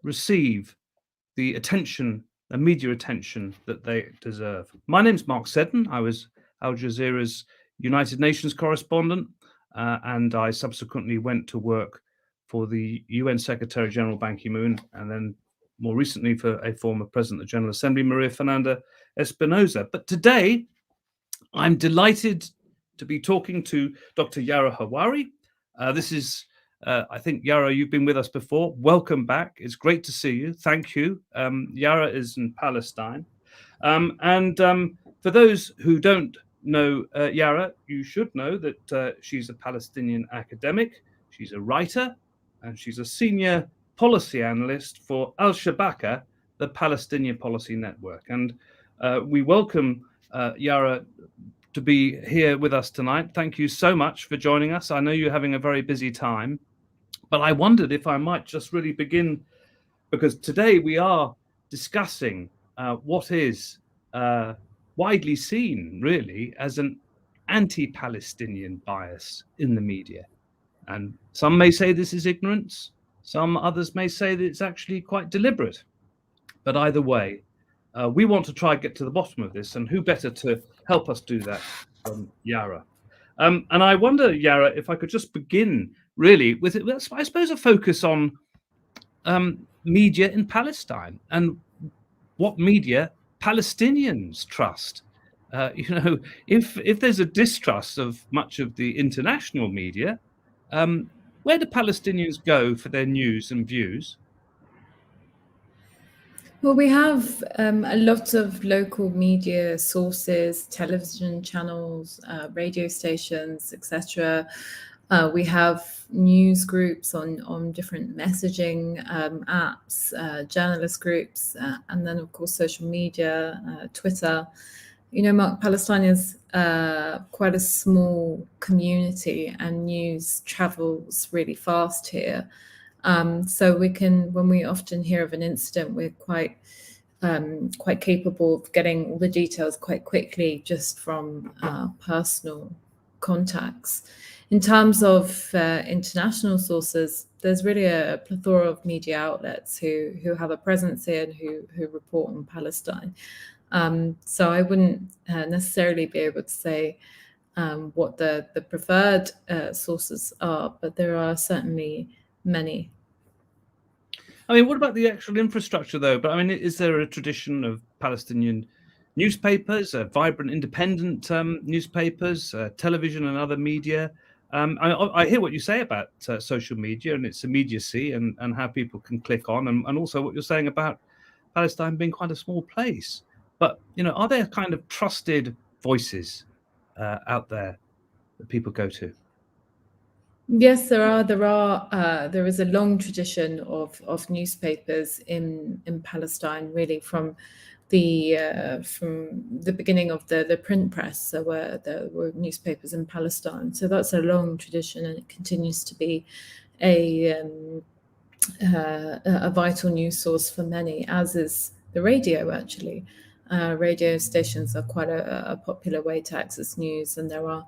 receive the attention, the media attention that they deserve. My name's Mark Seddon. I was Al Jazeera's United Nations correspondent, and I subsequently went to work for the UN Secretary General Ban Ki-moon, and then more recently for a former President of the General Assembly, Maria Fernanda Espinosa. But today, I'm delighted to be talking to Dr. Yara Hawari. This is, I think, Yara, you've been with us before. Welcome back. It's great to see you. Thank you. Yara is in Palestine. For those who don't know Yara, you should know that she's a Palestinian academic. She's a writer, and she's a senior policy analyst for Al-Shabaka, the Palestinian Policy Network. And we welcome Yara to be here with us tonight. Thank you so much for joining us. I know you're having a very busy time, but I wondered if I might just really begin, because today we are discussing what is widely seen really as an anti-Palestinian bias in the media. And some may say this is ignorance, some others may say that it's actually quite deliberate. But either way, we want to try and get to the bottom of this, and who better to help us do that than Yara. And I wonder, Yara, if I could just begin really with, I suppose, a focus on media in Palestine and what media Palestinians trust. If there's a distrust of much of the international media, where do Palestinians go for their news and views? Well, we have a lot of local media sources, television channels, radio stations, etc. We have news groups on different messaging apps, journalist groups, and then, of course, social media, Twitter. Mark, Palestine is quite a small community, and news travels really fast here. So when we often hear of an incident, we're quite capable of getting all the details quite quickly just from personal contacts. In terms of international sources, there's really a plethora of media outlets who have a presence here and who report on Palestine. So I wouldn't necessarily be able to say what the preferred sources are, but there are certainly many. I mean, what about the actual infrastructure, though? But I mean, is there a tradition of Palestinian newspapers, vibrant independent newspapers, television and other media? I hear what you say about social media and its immediacy and how people can click on, and also what you're saying about Palestine being quite a small place. But, are there kind of trusted voices out there that people go to? Yes, there are. There is a long tradition of newspapers in Palestine, really from the beginning of the print press. There were newspapers in Palestine, so that's a long tradition, and it continues to be a vital news source for many, as is the radio. Actually, radio stations are quite a popular way to access news, and there are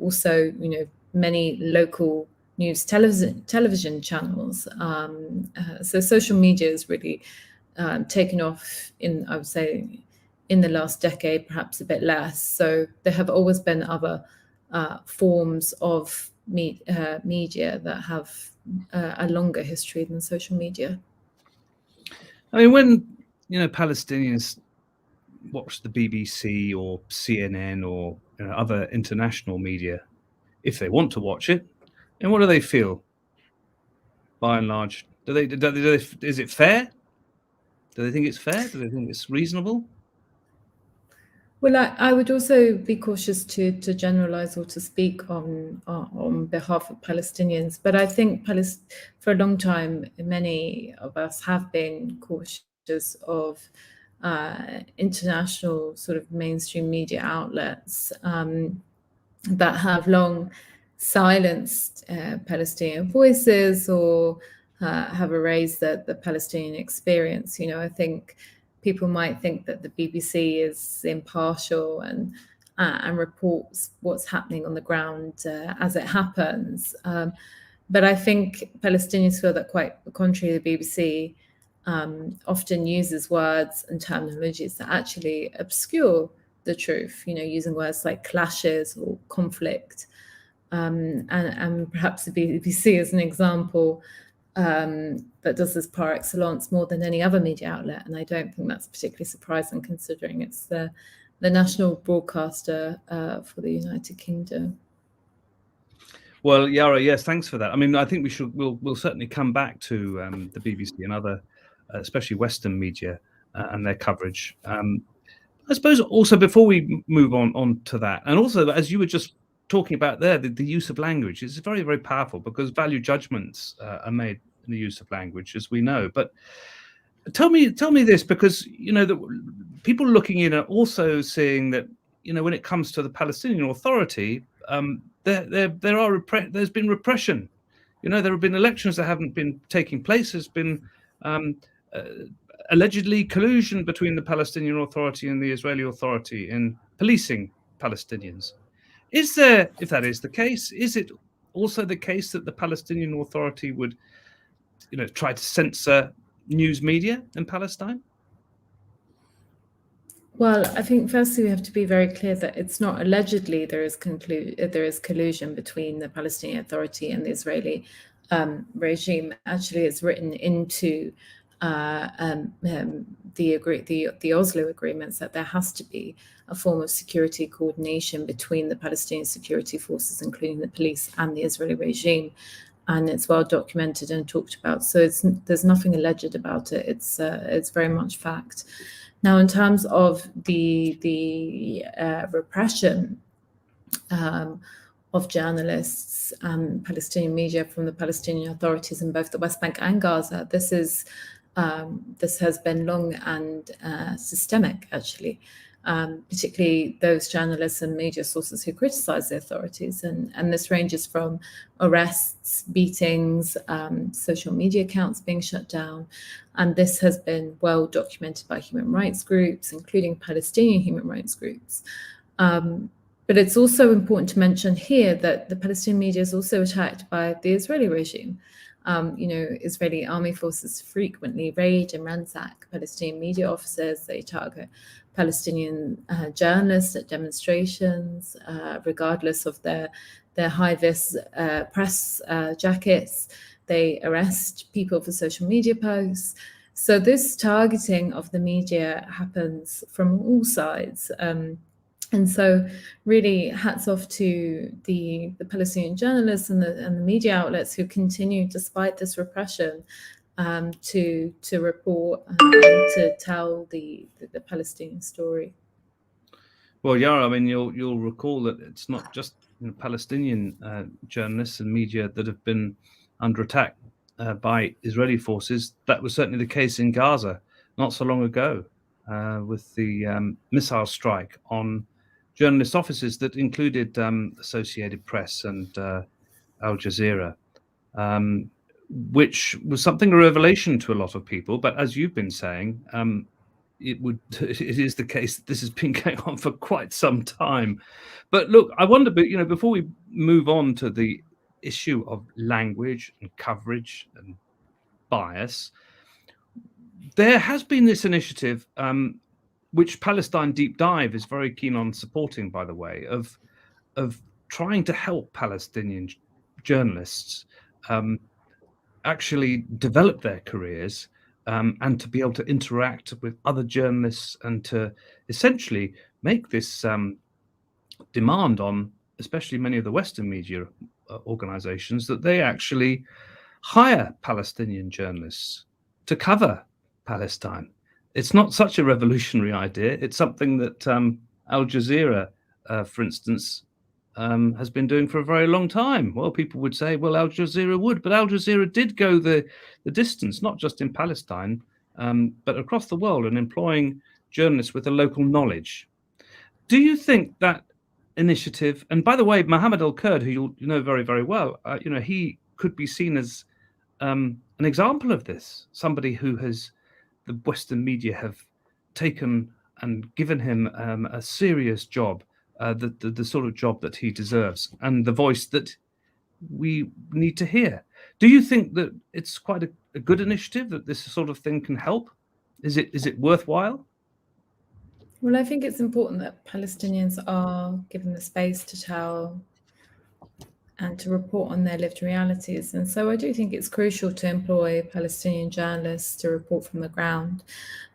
also, many local news television channels. So social media is really taken off I would say, in the last decade, perhaps a bit less. So there have always been other forms of media that have a longer history than social media. I mean, when Palestinians watch the BBC or CNN or other international media, if they want to watch it, and what do they feel? By and large, is it fair? Do they think it's fair? Do they think it's reasonable? Well, I would also be cautious to generalize or to speak on behalf of Palestinians. But I think for a long time, many of us have been cautious of international sort of mainstream media outlets that have long silenced Palestinian voices or have erased the Palestinian experience. I think people might think that the BBC is impartial and reports what's happening on the ground as it happens. But I think Palestinians feel that, quite contrary to the BBC, often uses words and terminologies that actually obscure the truth, using words like clashes or conflict. And perhaps the BBC is an example that does this par excellence more than any other media outlet. And I don't think that's particularly surprising, considering it's the national broadcaster for the United Kingdom. Well, Yara, yes, thanks for that. I mean, I think we'll certainly come back to the BBC and other, especially Western media and their coverage. I suppose also, before we move on to that, and also as you were just talking about there, the use of language is very, very powerful, because value judgments are made in the use of language, as we know. But tell me this, because the people looking in are also seeing that when it comes to the Palestinian Authority, there's been repression. There have been elections that haven't been taking place. There's been allegedly collusion between the Palestinian Authority and the Israeli Authority in policing Palestinians. Is there, if that is the case, is it also the case that the Palestinian Authority would, try to censor news media in Palestine? Well, I think firstly we have to be very clear that it's not allegedly there is collusion between the Palestinian Authority and the Israeli regime. Actually, it's written into the Oslo agreements that there has to be a form of security coordination between the Palestinian security forces, including the police, and the Israeli regime. And it's well documented and talked about. So there's nothing alleged about it. It's very much fact. Now, in terms of the repression of journalists and Palestinian media from the Palestinian authorities in both the West Bank and Gaza, this has been long and systemic, actually. Particularly those journalists and media sources who criticize the authorities. And this ranges from arrests, beatings, social media accounts being shut down. And this has been well documented by human rights groups, including Palestinian human rights groups. But it's also important to mention here that the Palestinian media is also attacked by the Israeli regime. Israeli army forces frequently raid and ransack Palestinian media offices. They target Palestinian journalists at demonstrations, regardless of their high-vis press jackets. They arrest people for social media posts. So this targeting of the media happens from all sides. And so really hats off to the Palestinian journalists and the media outlets who continue, despite this repression, to report and to tell the Palestinian story. Well, Yara, I mean, you'll recall that it's not just Palestinian journalists and media that have been under attack by Israeli forces. That was certainly the case in Gaza not so long ago, with the missile strike on journalist offices that included Associated Press and Al Jazeera, which was something of a revelation to a lot of people. But as you've been saying, it is the case that this has been going on for quite some time. But look, I wonder, before we move on to the issue of language and coverage and bias, there has been this initiative, which Palestine Deep Dive is very keen on supporting, by the way, of trying to help Palestinian journalists actually develop their careers and to be able to interact with other journalists and to essentially make this demand on, especially many of the Western media organizations, that they actually hire Palestinian journalists to cover Palestine. It's not such a revolutionary idea. It's something that Al Jazeera, for instance, has been doing for a very long time. Well, people would say, well, Al Jazeera would, but Al Jazeera did go the distance, not just in Palestine, but across the world, and employing journalists with a local knowledge. Do you think that initiative, and by the way, Mohammed Al-Kurd, who you know very, very well, he could be seen as an example of this, somebody who the Western media have taken and given him a serious job, the sort of job that he deserves, and the voice that we need to hear. Do you think that it's quite a good initiative, that this sort of thing can help? Is it worthwhile? Well, I think it's important that Palestinians are given the space to tell and to report on their lived realities. And so I do think it's crucial to employ Palestinian journalists to report from the ground.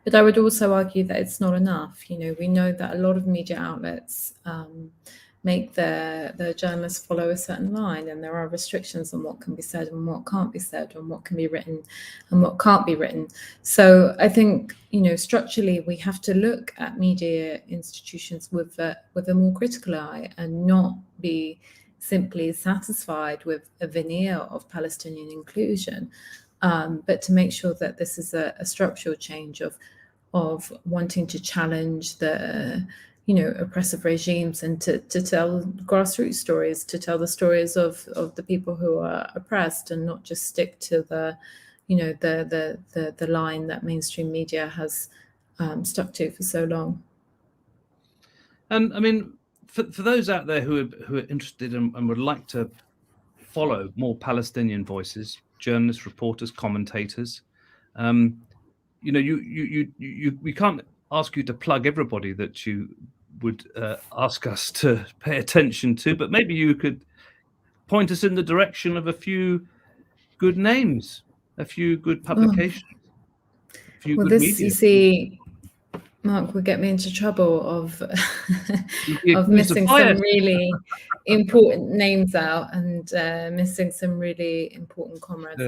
But I would also argue that it's not enough. You know, we know that a lot of media outlets make their journalists follow a certain line, and there are restrictions on what can be said and what can't be said, and what can be written and what can't be written. So I think, you know, structurally we have to look at media institutions with a more critical eye, and not be simply satisfied with a veneer of Palestinian inclusion, but to make sure that this is a structural change of wanting to challenge the, you know, oppressive regimes, and to tell grassroots stories, to tell the stories of the people who are oppressed, and not just stick to the, you know, the line that mainstream media has stuck to for so long. And I mean, for those out there who are interested and would like to follow more Palestinian voices, journalists, reporters, commentators, you know, we can't ask you to plug everybody that you would ask us to pay attention to, but maybe you could point us in the direction of a few good names, a few good publications, a few good media. You see, Mark, would get me into trouble of missing some really important names out, and missing some really important comrades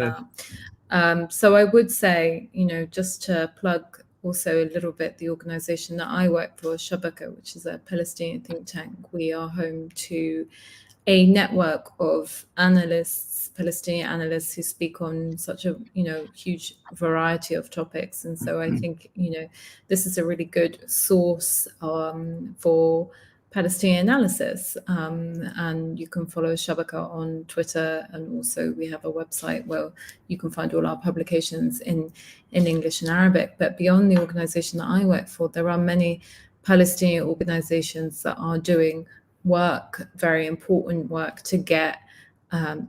out. So I would say, you know, just to plug also a little bit the organization that I work for, Al-Shabaka, which is a Palestinian think tank. We are home to a network of analysts, Palestinian analysts, who speak on such a, you know, huge variety of topics. And so I think, you know, this is a really good source for Palestinian analysis. And you can follow Shabaka on Twitter, and also we have a website where you can find all our publications in English and Arabic. But beyond the organization that I work for, there are many Palestinian organizations that are doing work, very important work, to get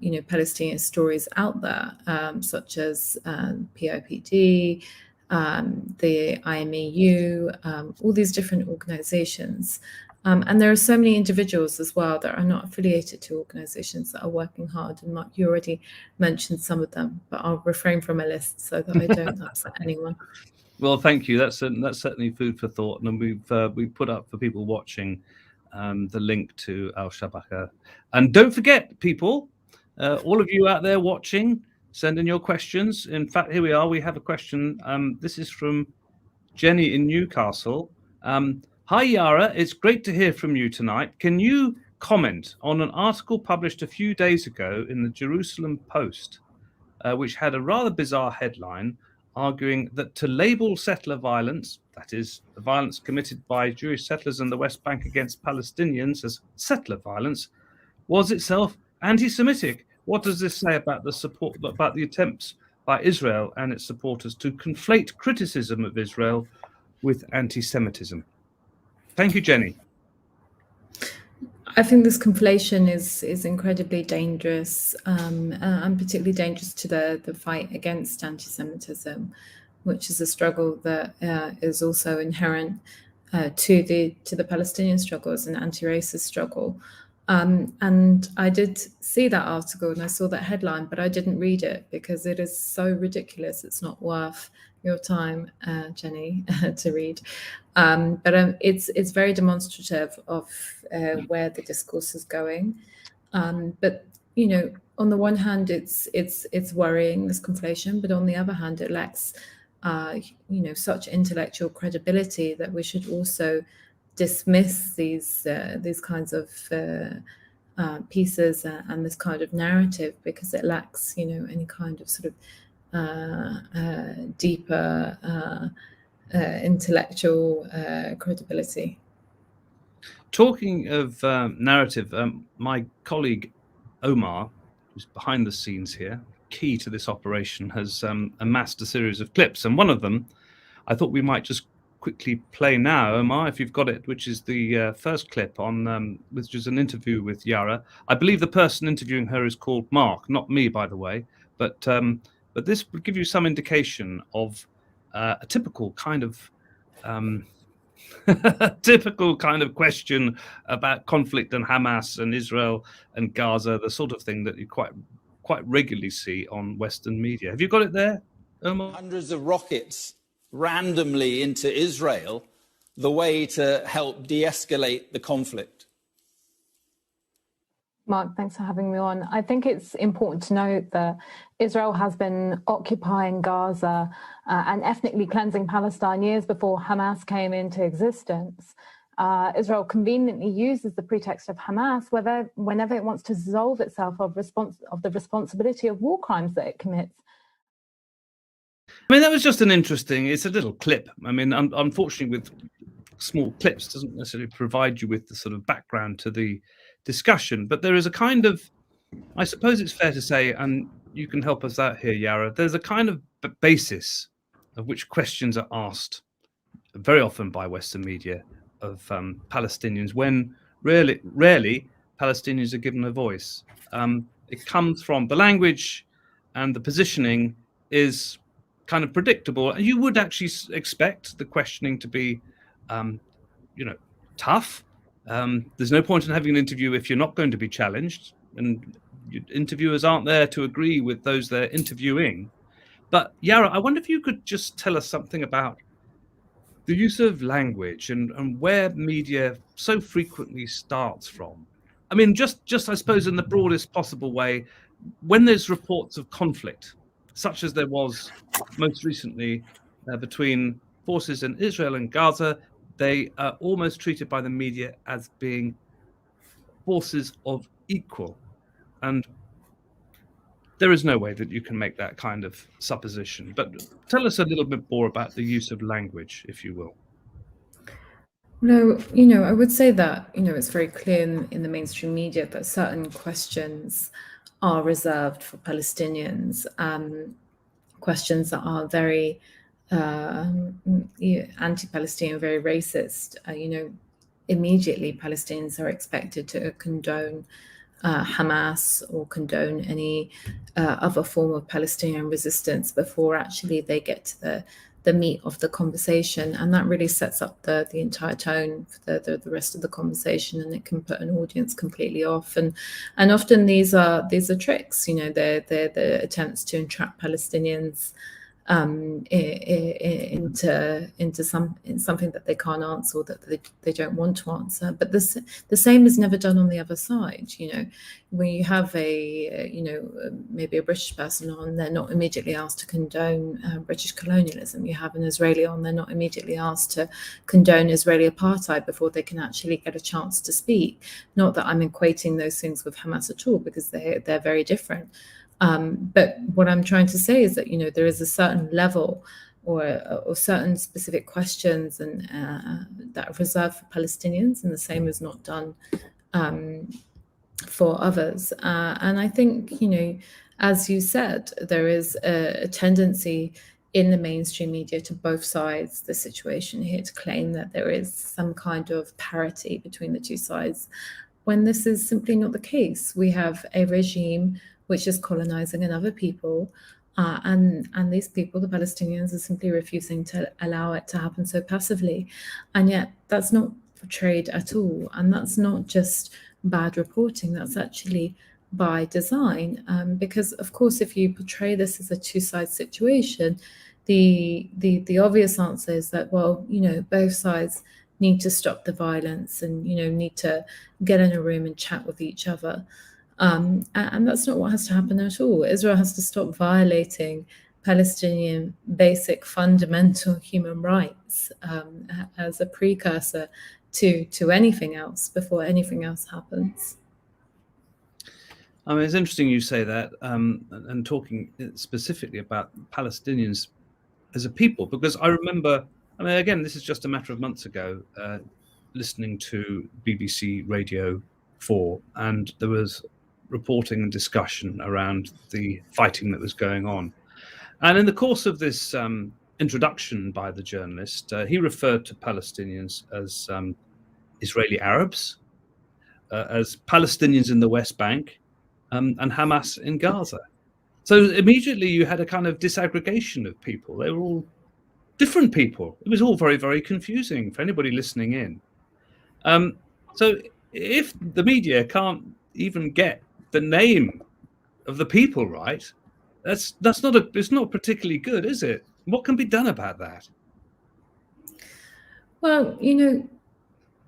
you know, Palestinian stories out there, such as PIPD, the IMEU, all these different organizations. And there are so many individuals as well that are not affiliated to organizations that are working hard. And Mark, you already mentioned some of them, but I'll refrain from a list so that I don't upset anyone. Well, thank you. That's certainly food for thought. And we've put up for people watching the link to Al-Shabaka. And don't forget, people, all of you out there watching, send in your questions. In fact, here we are. We have a question. This is from Jenny in Newcastle. Hi, Yara. It's great to hear from you tonight. Can you comment on an article published a few days ago in the Jerusalem Post, which had a rather bizarre headline arguing that to label settler violence, that is, the violence committed by Jewish settlers in the West Bank against Palestinians, as settler violence, was itself anti-Semitic? What does this say about the attempts by Israel and its supporters to conflate criticism of Israel with anti-Semitism? Thank you, Jenny. I think this conflation is incredibly dangerous, and particularly dangerous to the fight against anti-Semitism, which is a struggle that is also inherent to the Palestinian struggle as an anti-racist struggle. And I did see that article and I saw that headline, but I didn't read it because it is so ridiculous. It's not worth your time, Jenny, to read. But it's very demonstrative of where the discourse is going. But you know, on the one hand, it's worrying, this conflation, but on the other hand, it lacks you know, such intellectual credibility that we should also dismiss these kinds of pieces and this kind of narrative, because it lacks, you know, any kind of sort of deeper intellectual credibility. Talking of narrative, my colleague Omar, who's behind the scenes here, key to this operation, has amassed a series of clips, and one of them I thought we might just quickly play now, Omar, if you've got it, which is the first clip on, which is an interview with Yara. I believe the person interviewing her is called Mark, not me, by the way, But this would give you some indication of a typical kind of typical kind of question about conflict and Hamas and Israel and Gaza, the sort of thing that you quite regularly see on Western media. Have you got it there, Omar? Hundreds of rockets randomly into Israel, the way to help de-escalate the conflict? Mark, thanks for having me on. I think it's important to note that Israel has been occupying Gaza and ethnically cleansing Palestine years before Hamas came into existence. Israel conveniently uses the pretext of Hamas whenever it wants to absolve itself of the responsibility of war crimes that it commits. I mean, that was just it's a little clip. I mean, unfortunately, with small clips doesn't necessarily provide you with the sort of background to the discussion, but there is a kind of, I suppose it's fair to say, and you can help us out here, Yara, there's a kind of basis of which questions are asked very often by Western media of Palestinians when rarely Palestinians are given a voice. It comes from the language, and the positioning is kind of predictable, and you would actually expect the questioning to be tough. There's no point in having an interview if you're not going to be challenged, and interviewers aren't there to agree with those they're interviewing. But Yara, I wonder if you could just tell us something about the use of language and where media so frequently starts from. I mean, just I suppose in the broadest possible way, when there's reports of conflict, such as there was most recently between forces in Israel and Gaza, they are almost treated by the media as being forces of equal. And there is no way that you can make that kind of supposition. But tell us a little bit more about the use of language, if you will. No, I would say that, it's very clear in the mainstream media that certain questions are reserved for Palestinians, questions that are very anti-Palestinian, very racist. Immediately Palestinians are expected to condone Hamas or condone any other form of Palestinian resistance before actually they get to the meat of the conversation, and that really sets up the entire tone for the rest of the conversation, and it can put an audience completely off. And often these are tricks. They're attempts to entrap Palestinians into something that they can't answer, or that they don't want to answer. But the same is never done on the other side. When you have maybe a British person on, they're not immediately asked to condone British colonialism. You have an Israeli on, they're not immediately asked to condone Israeli apartheid before they can actually get a chance to speak. Not that I'm equating those things with Hamas at all, because they're very different. But what I'm trying to say is that there is a certain level or certain specific questions and that are reserved for Palestinians, and the same is not done for others. And I think as you said, there is a tendency in the mainstream media to both sides the situation here to claim that there is some kind of parity between the two sides, when this is simply not the case. We have a regime which is colonizing another people, and these people, the Palestinians, are simply refusing to allow it to happen so passively. And yet that's not portrayed at all, and that's not just bad reporting, that's actually by design, because of course if you portray this as a two-side situation, the obvious answer is that, well, both sides need to stop the violence and need to get in a room and chat with each other. And that's not what has to happen at all. Israel has to stop violating Palestinian basic fundamental human rights as a precursor to anything else, before anything else happens. I mean, it's interesting you say that, and talking specifically about Palestinians as a people, because I remember, again, this is just a matter of months ago, listening to BBC Radio 4, and there was reporting and discussion around the fighting that was going on. And in the course of this introduction by the journalist, he referred to Palestinians as Israeli Arabs, as Palestinians in the West Bank, and Hamas in Gaza. So immediately you had a kind of disaggregation of people. They were all different people. It was all very, very confusing for anybody listening in. So if the media can't even get the name of the people right, it's not particularly good, is it? What can be done about that? Well,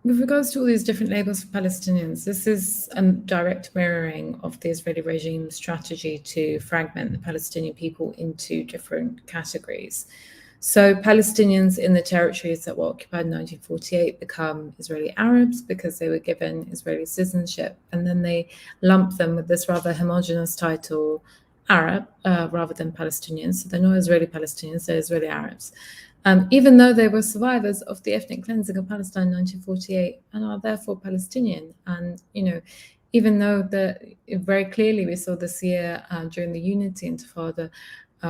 with regards to all these different labels for Palestinians, this is a direct mirroring of the Israeli regime's strategy to fragment the Palestinian people into different categories. So Palestinians in the territories that were occupied in 1948 become Israeli Arabs because they were given Israeli citizenship, and then they lump them with this rather homogenous title, Arab, rather than Palestinians. So they're not Israeli Palestinians, they're Israeli Arabs. Even though they were survivors of the ethnic cleansing of Palestine in 1948 and are therefore Palestinian. And, even though very clearly we saw this year during the Unity Intifada,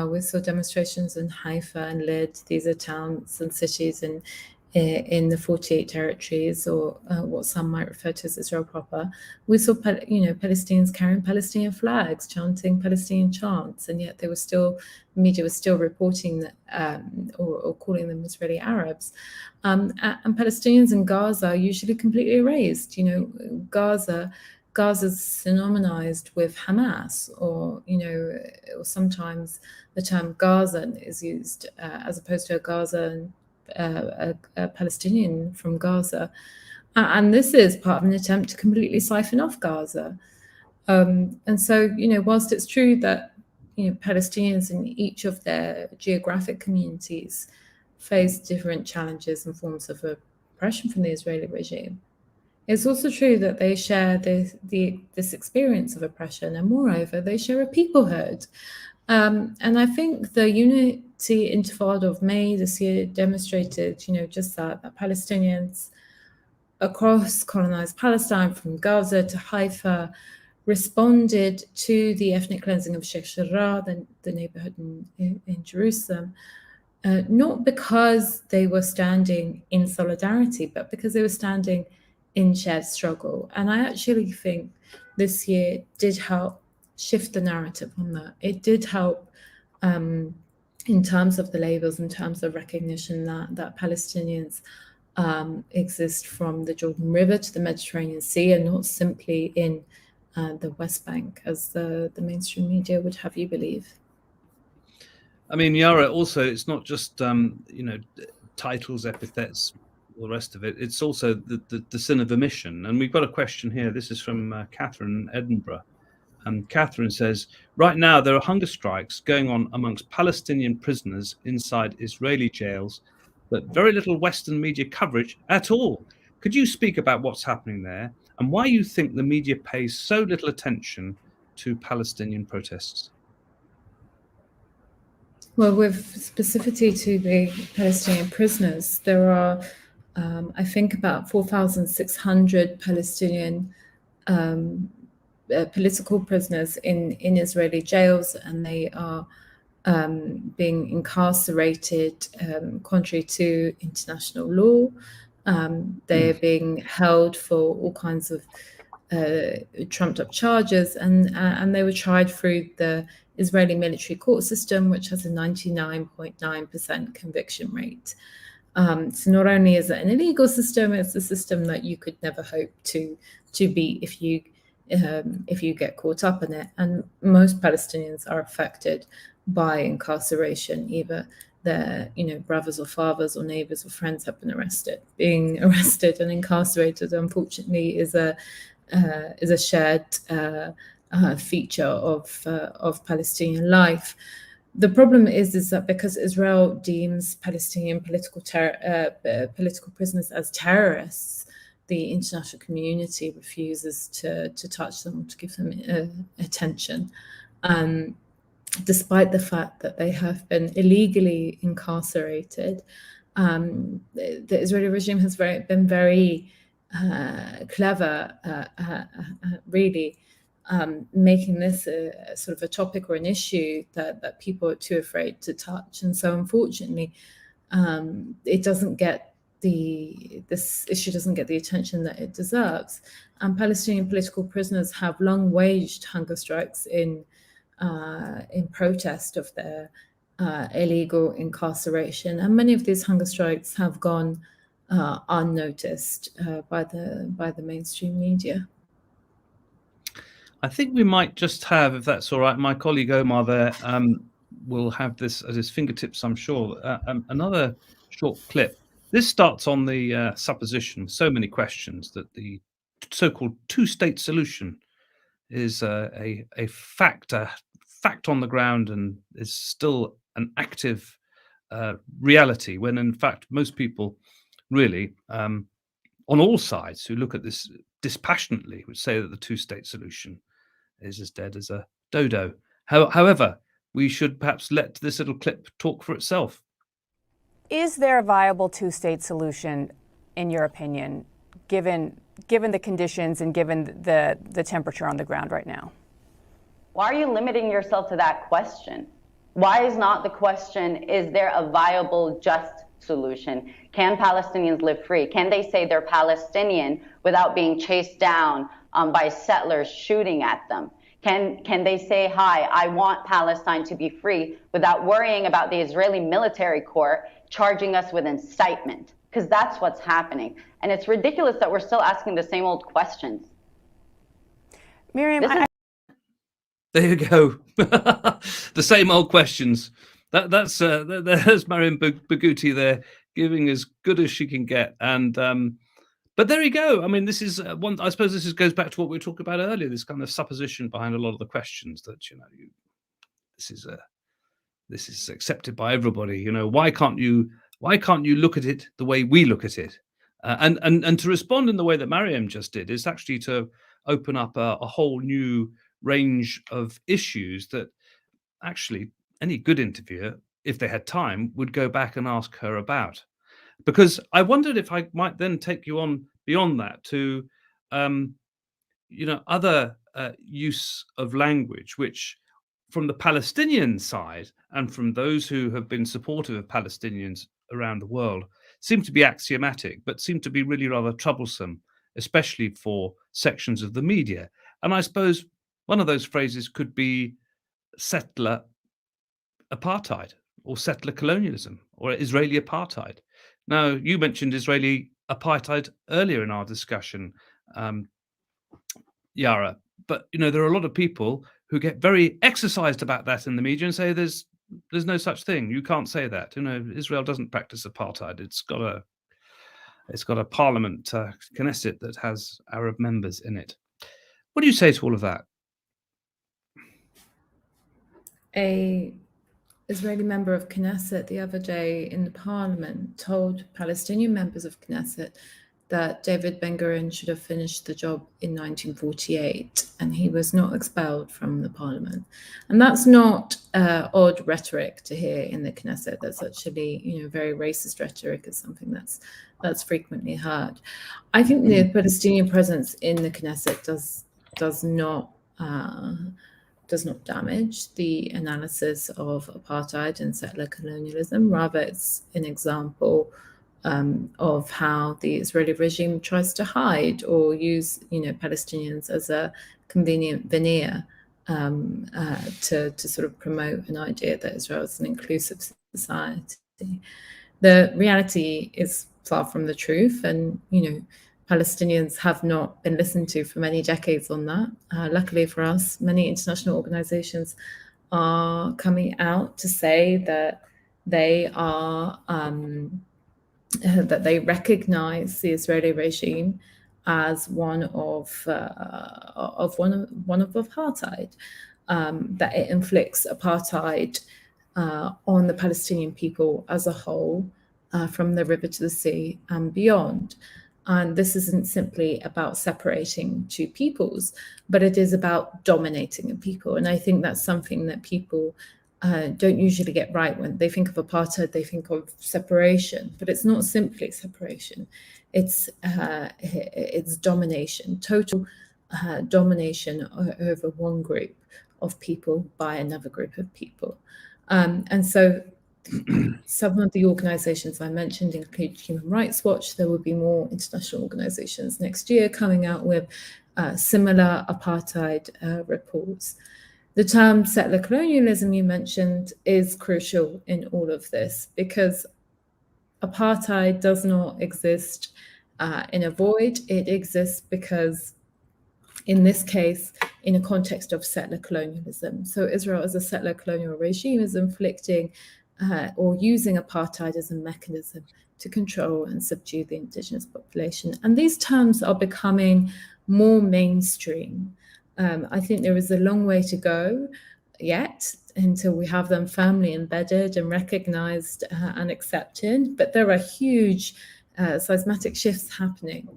we saw demonstrations in Haifa and Lid. These are towns and cities in the 48 territories, or what some might refer to as Israel proper. We saw, Palestinians carrying Palestinian flags, chanting Palestinian chants, and yet the media was still reporting that, or calling them Israeli Arabs. And Palestinians in Gaza are usually completely erased. Gaza's synonymized with Hamas, or sometimes the term Gazan is used as opposed to a Gazan, a Palestinian from Gaza. And this is part of an attempt to completely siphon off Gaza. And so, whilst it's true that, Palestinians in each of their geographic communities face different challenges and forms of oppression from the Israeli regime, it's also true that they share this experience of oppression, and moreover, they share a peoplehood. And I think the Unity Intifada of May this year demonstrated, just that Palestinians across colonized Palestine, from Gaza to Haifa, responded to the ethnic cleansing of Sheikh Jarrah, the neighborhood in Jerusalem, not because they were standing in solidarity, but because they were standing in shared struggle. And I actually think this year did help shift the narrative on that. It did help in terms of the labels, in terms of recognition that Palestinians exist from the Jordan River to the Mediterranean Sea, and not simply in the West Bank, as the mainstream media would have you believe. I mean, Yara, also, it's not just titles, epithets, all the rest of it. It's also the sin of omission. And we've got a question here. This is from Catherine in Edinburgh. And Catherine says, right now there are hunger strikes going on amongst Palestinian prisoners inside Israeli jails, but very little Western media coverage at all. Could you speak about what's happening there and why you think the media pays so little attention to Palestinian protests? Well, with specificity to the Palestinian prisoners, there are, I think, about 4,600 Palestinian political prisoners in Israeli jails, and they are being incarcerated contrary to international law. They are being held for all kinds of trumped up charges, and they were tried through the Israeli military court system, which has a 99.9% conviction rate. So not only is it an illegal system, it's a system that you could never hope to beat if you get caught up in it. And most Palestinians are affected by incarceration. Either their brothers or fathers or neighbors or friends have been arrested. Being arrested and incarcerated, unfortunately, is a shared feature of Palestinian life. The problem is that because Israel deems Palestinian political prisoners as terrorists, the international community refuses to touch them or to give them attention, despite the fact that they have been illegally incarcerated. The Israeli regime has been very clever, really, making this a sort of a topic or an issue that people are too afraid to touch. And so, unfortunately, this issue doesn't get the attention that it deserves. And Palestinian political prisoners have long waged hunger strikes in in protest of their illegal incarceration. And many of these hunger strikes have gone unnoticed by the mainstream media. I think we might just have, if that's all right, my colleague Omar there will have this at his fingertips, I'm sure, another short clip. This starts on the supposition, so many questions, that the so-called two-state solution is a fact on the ground and is still an active reality, when in fact most people really, on all sides, who look at this dispassionately, would say that the two-state solution is as dead as a dodo. However, we should perhaps let this little clip talk for itself. Is there a viable two-state solution, in your opinion, given the conditions and given the temperature on the ground right now? Why are you limiting yourself to that question? Why is not the question, is there a viable, just solution? Can Palestinians live free? Can they say they're Palestinian without being chased down by settlers shooting at them? Can they say, hi, I want Palestine to be free, without worrying about the Israeli military court charging us with incitement? Because that's what's happening. And it's ridiculous that we're still asking the same old questions. Miriam, there you go. The same old questions. There's Mariam Baghouti there, giving as good as she can get. And but there you go. I mean, this is one. I suppose this goes back to what we were talking about earlier. This kind of supposition behind a lot of the questions that this is accepted by everybody. Why can't you look at it the way we look at it? And to respond in the way that Mariam just did is actually to open up a whole new range of issues that actually any good interviewer, if they had time, would go back and ask her about. Because I wondered if I might then take you on beyond that to, other use of language, which from the Palestinian side and from those who have been supportive of Palestinians around the world seem to be axiomatic, but seem to be really rather troublesome, especially for sections of the media. And I suppose one of those phrases could be settler apartheid, or settler colonialism, or Israeli apartheid. Now, you mentioned Israeli apartheid earlier in our discussion, Yara, but there are a lot of people who get very exercised about that in the media and say there's no such thing. You can't say that. Israel doesn't practice apartheid. It's got a parliament, Knesset, that has Arab members in it. What do you say to all of that? A Israeli member of Knesset the other day in the parliament told Palestinian members of Knesset that David Ben-Gurion should have finished the job in 1948, and he was not expelled from the parliament. And that's not odd rhetoric to hear in the Knesset. That's actually, very racist rhetoric. Is something that's frequently heard. I think the Palestinian presence in the Knesset does not damage the analysis of apartheid and settler colonialism. Rather, it's an example of how the Israeli regime tries to hide or use, Palestinians as a convenient veneer to sort of promote an idea that Israel is an inclusive society. The reality is far from the truth, and Palestinians have not been listened to for many decades on that. Luckily for us, many international organizations are coming out to say that they are that they recognize the Israeli regime as one of apartheid, that it inflicts apartheid on the Palestinian people as a whole, from the river to the sea and beyond. And this isn't simply about separating two peoples, but it is about dominating a people. And I think that's something that people don't usually get right. When they think of apartheid, they think of separation, but it's not simply separation. It's domination, total domination over one group of people by another group of people. And so some of the organizations I mentioned include Human Rights Watch. There will be more international organizations next year coming out with similar apartheid reports. The term settler colonialism you mentioned is crucial in all of this, because apartheid does not exist in a void. It exists because, in this case, in a context of settler colonialism. So Israel as a settler colonial regime is inflicting or using apartheid as a mechanism to control and subdue the indigenous population. And these terms are becoming more mainstream. I think there is a long way to go yet until we have them firmly embedded and recognized and accepted. But there are huge seismic shifts happening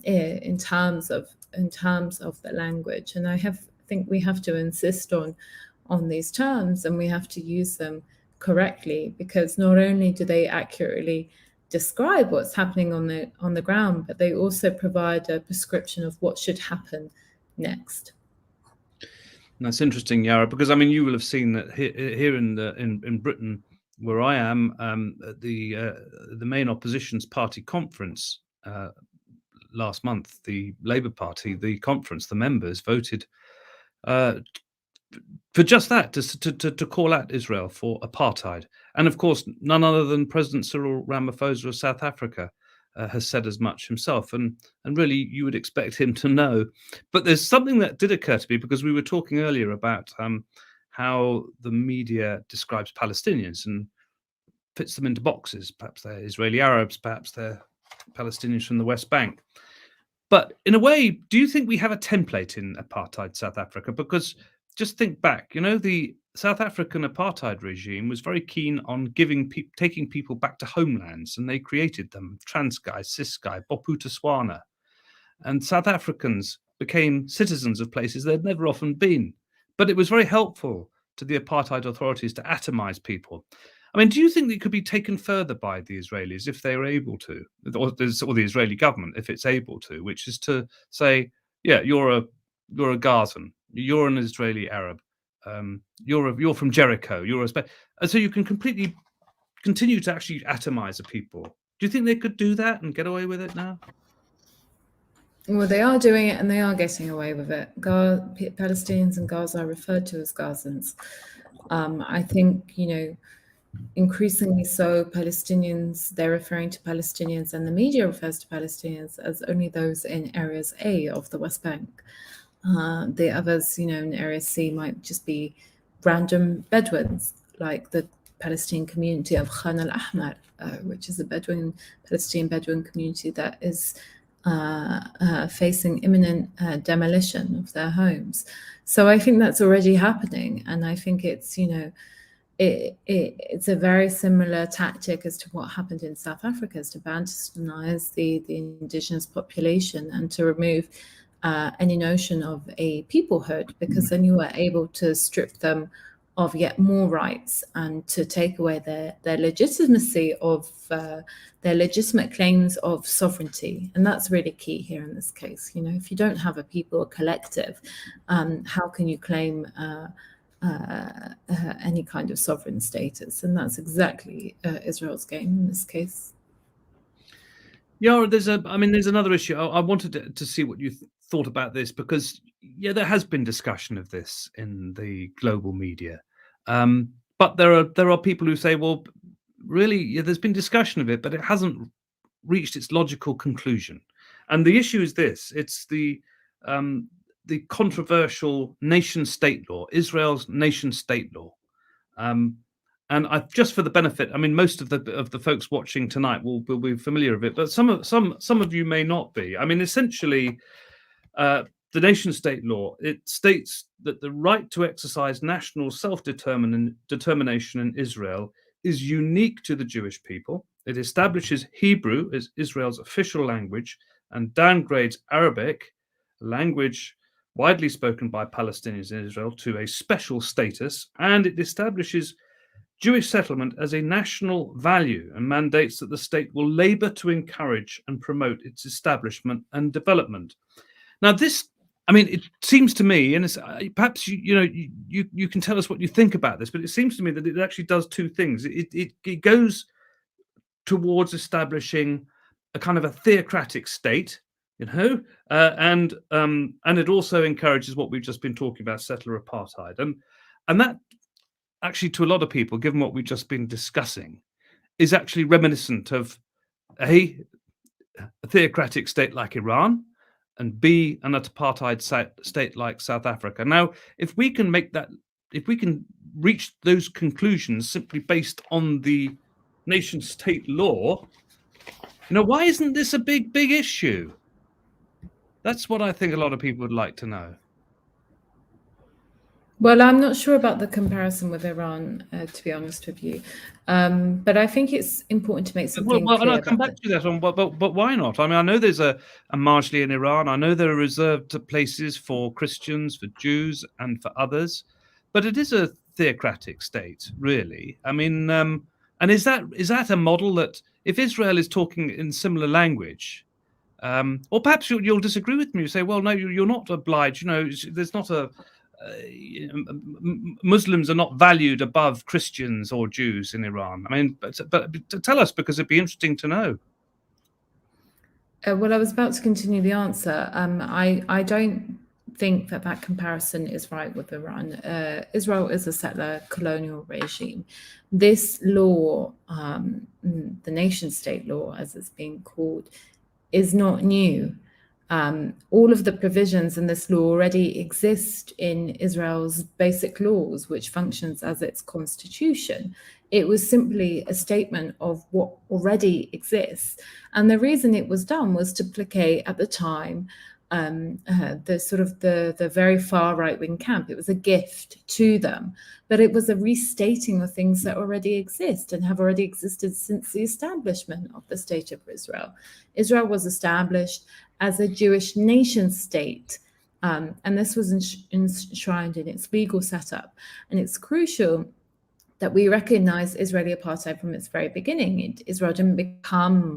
in terms of the language, and I think we have to insist on these terms, and we have to use them correctly, because not only do they accurately describe what's happening on the ground, but they also provide a prescription of what should happen next. That's interesting, Yara, because I mean, you will have seen that here in Britain, where I am, the main opposition's party conference last month, the Labour Party, the conference, the members voted for just that, to call out Israel for apartheid. And of course, none other than President Cyril Ramaphosa of South Africa has said as much himself, and really you would expect him to know. But there's something that did occur to me, because we were talking earlier about how the media describes Palestinians and fits them into boxes. Perhaps they're Israeli Arabs, perhaps they're Palestinians from the West Bank. But in a way, do you think we have a template in apartheid South Africa? Because just think back, the South African apartheid regime was very keen on taking people back to homelands, and they created them: Transkei, Ciskei, Bophuthatswana. And South Africans became citizens of places they'd never often been. But it was very helpful to the apartheid authorities to atomize people. I mean, do you think it could be taken further by the Israelis if they are able to, or the Israeli government if it's able to, which is to say, yeah, you're a Gazan, you're an Israeli Arab, you're from Jericho, and so you can completely continue to actually atomize a people. Do you think they could do that and get away with it now? Well, they are doing it, and they are getting away with it. Palestinians in Gaza are referred to as Gazans. I think, increasingly so, Palestinians, they're referring to Palestinians, and the media refers to Palestinians as only those in areas A of the West Bank. The others, in area C, might just be random Bedouins, like the Palestinian community of Khan al-Ahmar, which is a Palestinian Bedouin community that is facing imminent demolition of their homes. So I think that's already happening, and I think it's, it's a very similar tactic as to what happened in South Africa, is to Bantustanize the indigenous population and to remove any notion of a peoplehood, because then you were able to strip them of yet more rights and to take away their legitimacy of their legitimate claims of sovereignty. And that's really key here in this case. If you don't have a people, a collective, how can you claim any kind of sovereign status? And that's exactly Israel's game in this case. Yeah, there's another issue. I wanted to see what you thought about this, because there has been discussion of this in the global media, but there are people who say, well, really, there's been discussion of it, but it hasn't reached its logical conclusion. And the issue is this: it's the controversial nation-state law, Israel's nation-state law. And just for the benefit, most of the folks watching tonight will be familiar with it, but some of you may not be. Essentially, the nation-state law, it states that the right to exercise national self-determination in Israel is unique to the Jewish people. It establishes Hebrew as Israel's official language and downgrades Arabic, a language widely spoken by Palestinians in Israel, to a special status, and it establishes Jewish settlement as a national value and mandates that the state will labor to encourage and promote its establishment and development. Now, this, it seems to me, and it's, perhaps you can tell us what you think about this, but it seems to me that it actually does two things. It goes towards establishing a kind of a theocratic state, and it also encourages what we've just been talking about, settler apartheid, and that actually, to a lot of people, given what we've just been discussing, is actually reminiscent of a theocratic state like Iran, and B, an apartheid state like South Africa. Now, if we can reach those conclusions simply based on the nation-state law, why isn't this a big issue? That's what I think a lot of people would like to know. Well, I'm not sure about the comparison with Iran, to be honest with you. But I think it's important to make something clear. I'll come back to that one, but why not? I mean, I know there's a marginally in Iran. I know there are reserved places for Christians, for Jews, and for others. But it is a theocratic state, really. I mean, and is that a model that, if Israel is talking in similar language, or perhaps you'll disagree with me, you say, well, no, you're not obliged. There's not a Muslims are not valued above Christians or Jews in Iran. I mean, but tell us, because it'd be interesting to know. Well, I was about to continue the answer. I don't think that comparison is right with Iran. Israel is a settler colonial regime. This law, the nation-state law, as it's being called, is not new. All of the provisions in this law already exist in Israel's basic laws, which functions as its constitution. It was simply a statement of what already exists. And the reason it was done was to placate, at the time, the very far right-wing camp. It was a gift to them, but it was a restating of things that already exist and have already existed since the establishment of the State of Israel. Israel was established as a Jewish nation state, and this was enshrined in its legal setup. And it's crucial that we recognize Israeli apartheid from its very beginning. Israel didn't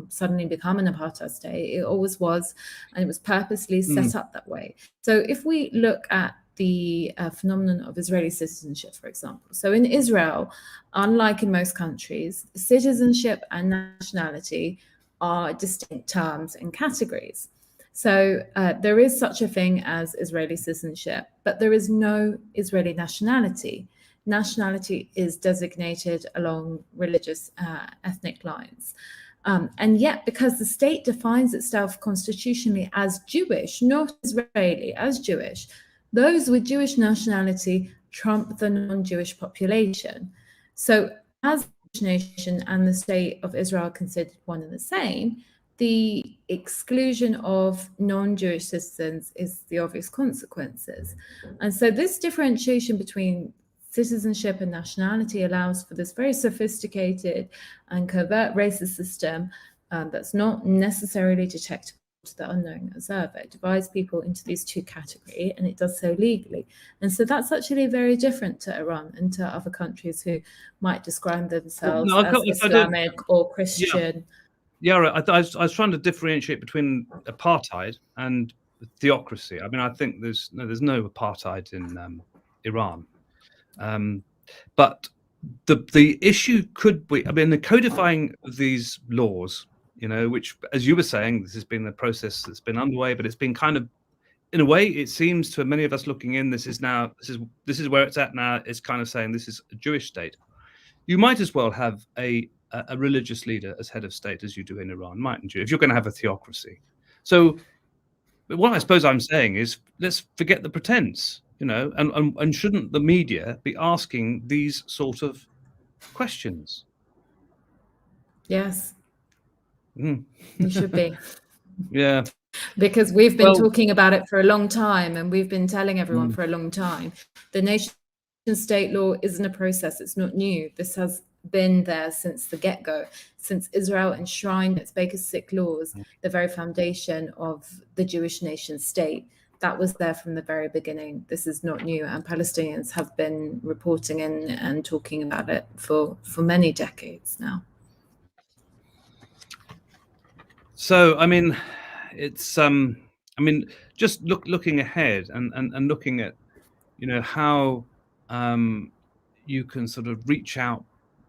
suddenly become an apartheid state. It always was, and it was purposely set up that way. So if we look at the phenomenon of Israeli citizenship, for example. So in Israel, unlike in most countries, citizenship and nationality are distinct terms and categories. So there is such a thing as Israeli citizenship, but there is no Israeli nationality. Nationality is designated along religious ethnic lines. And yet, because the state defines itself constitutionally as Jewish, not Israeli, as Jewish, those with Jewish nationality trump the non-Jewish population. So as the nation and the state of Israel are considered one and the same, the exclusion of non-Jewish citizens is the obvious consequences. And so this differentiation between citizenship and nationality allows for this very sophisticated and covert racist system that's not necessarily detectable to the unknowing observer. It divides people into these two categories, and it does so legally. And so that's actually very different to Iran and to other countries who might describe themselves as Islamic or Christian. Yara, I was trying to differentiate between apartheid and theocracy. I mean, I think there's no apartheid in Iran, but the issue could be, I mean, the codifying of these laws, which, as you were saying, this has been a process that's been underway, but it's been kind of, in a way, it seems to many of us looking in, this is where it's at now. It's kind of saying this is a Jewish state. You might as well have a religious leader as head of state as you do in Iran, mightn't you, if you're going to have a theocracy? So what I suppose I'm saying is, let's forget the pretense, and shouldn't the media be asking these sort of questions? Yes. You should be. Yeah. Because we've been talking about it for a long time, and we've been telling everyone for a long time. The nation-state law isn't a process. It's not new. This has been there since the get-go, since Israel enshrined its basic laws, the very foundation of the Jewish nation state. That was there from the very beginning. This is not new, and Palestinians have been reporting and talking about it for many decades now. So, I mean, it's just looking ahead and looking at, how you can sort of reach out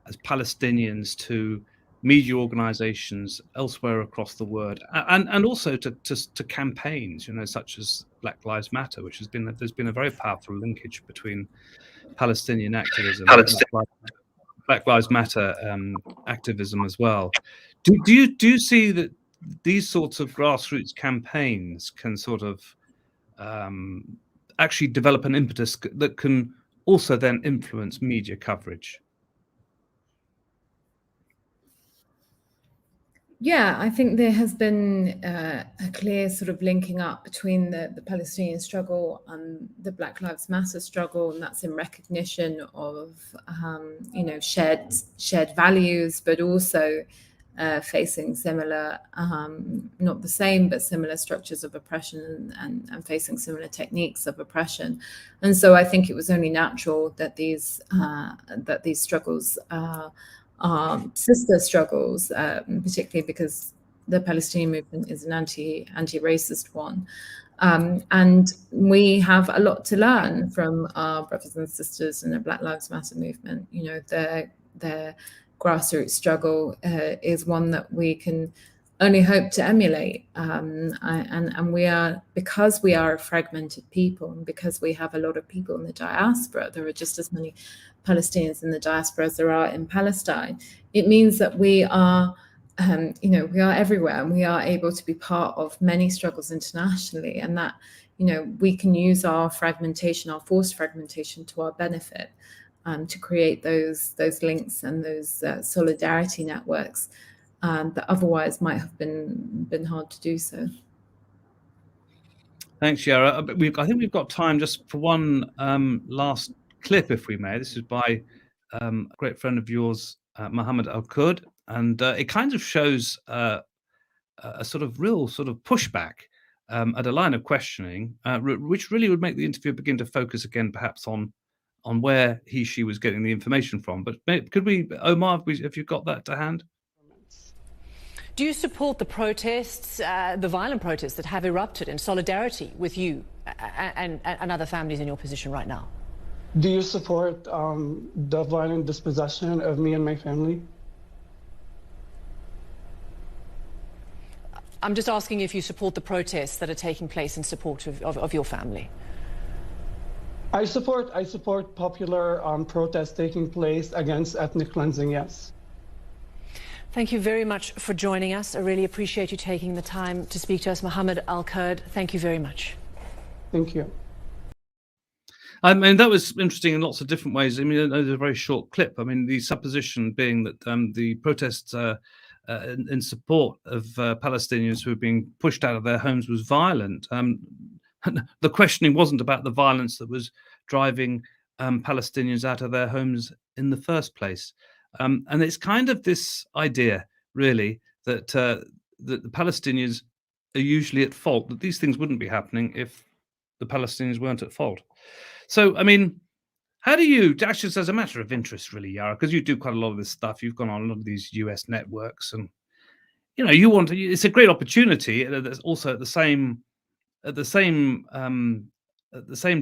as Palestinians to media organizations elsewhere across the world, and also to campaigns, such as Black Lives Matter, which there's been a very powerful linkage between Palestinian activism and Black Lives Matter activism as well. Do you see that these sorts of grassroots campaigns can sort of actually develop an impetus that can also then influence media coverage? Yeah, I think there has been a clear sort of linking up between the Palestinian struggle and the Black Lives Matter struggle, and that's in recognition of shared values, but also facing similar, not the same, but similar structures of oppression and facing similar techniques of oppression. And so I think it was only natural that these struggles are sister struggles, particularly because the Palestinian movement is an anti-racist one. And we have a lot to learn from our brothers and sisters in the Black Lives Matter movement. Their grassroots struggle is one that we can only hope to emulate. And we are, because we are a fragmented people, and because we have a lot of people in the diaspora, there are just as many Palestinians in the diaspora as there are in Palestine. It means that we are, we are everywhere, and we are able to be part of many struggles internationally, and that, we can use our fragmentation, our forced fragmentation, to our benefit, to create those links and those solidarity networks that otherwise might have been hard to do so. Thanks, Yara. I think we've got time just for one last clip, if we may. This is by a great friend of yours, Mohammed Al-Kurd, and it kind of shows a sort of real sort of pushback at a line of questioning, which really would make the interview begin to focus again, perhaps on where she was getting the information from. But could we, Omar, if you've got that to hand? Do you support the protests, the violent protests that have erupted, in solidarity with you and other families in your position right now? Do you support the violent dispossession of me and my family? I'm just asking if you support the protests that are taking place in support of your family. I support popular protests taking place against ethnic cleansing, yes. Thank you very much for joining us. I really appreciate you taking the time to speak to us. Mohammed Al-Kurd, thank you very much. Thank you. I mean, that was interesting in lots of different ways. I mean, it was a very short clip. I mean, the supposition being that the protests in support of Palestinians who were being pushed out of their homes was violent. The questioning wasn't about the violence that was driving Palestinians out of their homes in the first place. And it's kind of this idea, really, that the Palestinians are usually at fault, that these things wouldn't be happening if the Palestinians weren't at fault. So, I mean, how do you, actually, as a matter of interest, really, Yara, because you do quite a lot of this stuff, you've gone on a lot of these US networks, and, you want to, it's a great opportunity, also at the same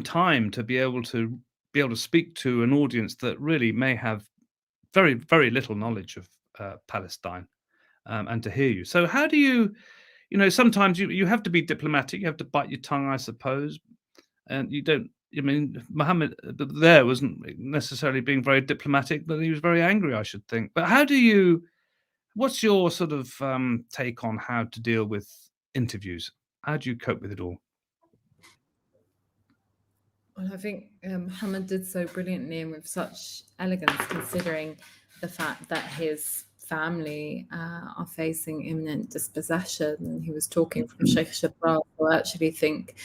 time to be able to speak to an audience that really may have very, very little knowledge of Palestine, and to hear you. So how do you, sometimes you have to be diplomatic, you have to bite your tongue, I suppose, and you don't, Mohammed there wasn't necessarily being very diplomatic, but he was very angry, I should think. But what's your sort of take on how to deal with interviews? How do you cope with it all? Well, I think Mohammed did so brilliantly and with such elegance, considering the fact that his family are facing imminent dispossession, and he was talking from Sheikh Jarrah. I actually think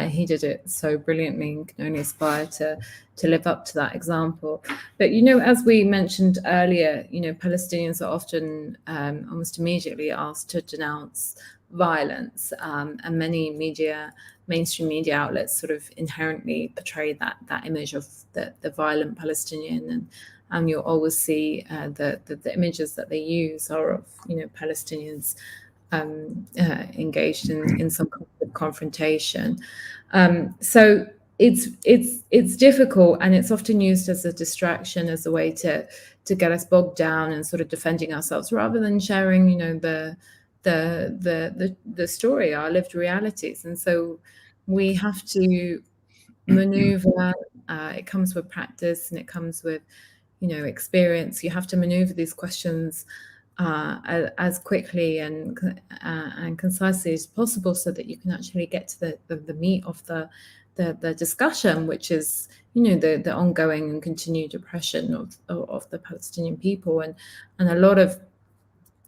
he did it so brilliantly, and can only aspire to live up to that example. But as we mentioned earlier, Palestinians are often almost immediately asked to denounce violence, and many mainstream media outlets sort of inherently portray that image of the violent Palestinian, and you'll always see the images that they use are of Palestinians engaged in some kind of confrontation. So it's difficult, and it's often used as a distraction, as a way to get us bogged down and sort of defending ourselves, rather than sharing, you know, the story, our lived realities. And so we have to maneuver. It comes with practice, and it comes with, you know, experience. You have to maneuver these questions as quickly and concisely as possible, so that you can actually get to the meat of the discussion, which is, you know, the ongoing and continued oppression of the Palestinian people. And a lot of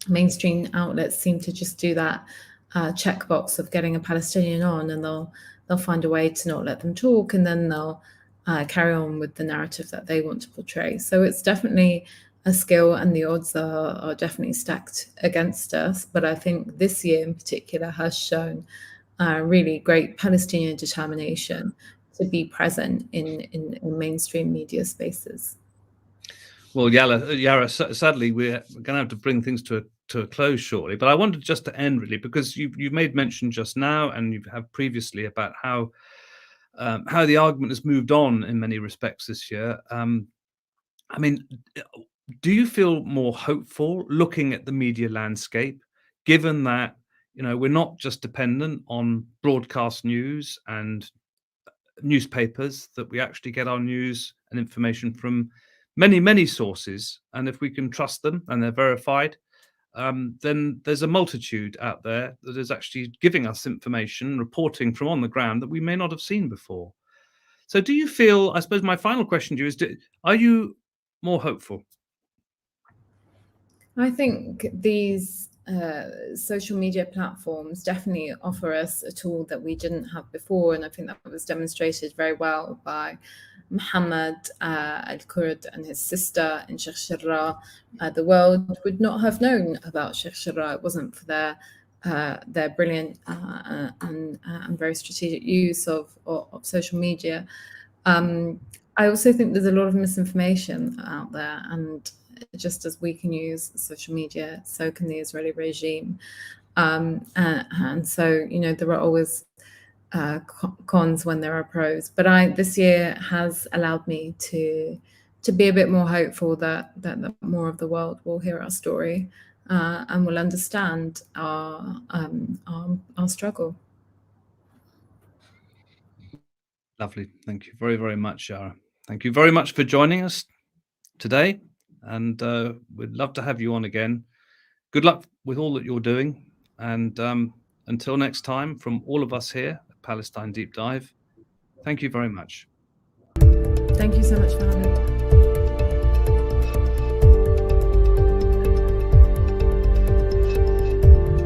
mainstream outlets seem to just do that checkbox of getting a Palestinian on, and they'll find a way to not let them talk, and then they'll carry on with the narrative that they want to portray. So it's definitely a skill, and the odds are definitely stacked against us. But I think this year in particular has shown really great Palestinian determination to be present in mainstream media spaces. Well, Yara, sadly, we're going to have to bring things to a close shortly. But I wanted just to end, really, because you've made mention just now, and you have previously, about how the argument has moved on in many respects this year. I mean, do you feel more hopeful looking at the media landscape, given that, you know, we're not just dependent on broadcast news and newspapers, that we actually get our news and information from many sources, and if we can trust them and they're verified, then there's a multitude out there that is actually giving us information, reporting from on the ground, that we may not have seen before. So do you feel, I suppose my final question to you is, are you more hopeful? I think these social media platforms definitely offer us a tool that we didn't have before, and I think that was demonstrated very well by Muhammad al-Kurd and his sister in Sheikh Jarrah. The world would not have known about Sheikh Jarrah. It wasn't for their brilliant and very strategic use of social media. I also think there's a lot of misinformation out there, and just as we can use social media, so can the Israeli regime. And so, you know, there are always cons when there are pros. But this year has allowed me to be a bit more hopeful that more of the world will hear our story and will understand our struggle. Lovely. Thank you very much, Yara. Thank you very much for joining us today, and we'd love to have you on again. Good luck with all that you're doing, and until next time, from all of us here at Palestine Deep Dive, thank you very much. Thank you so much for having me.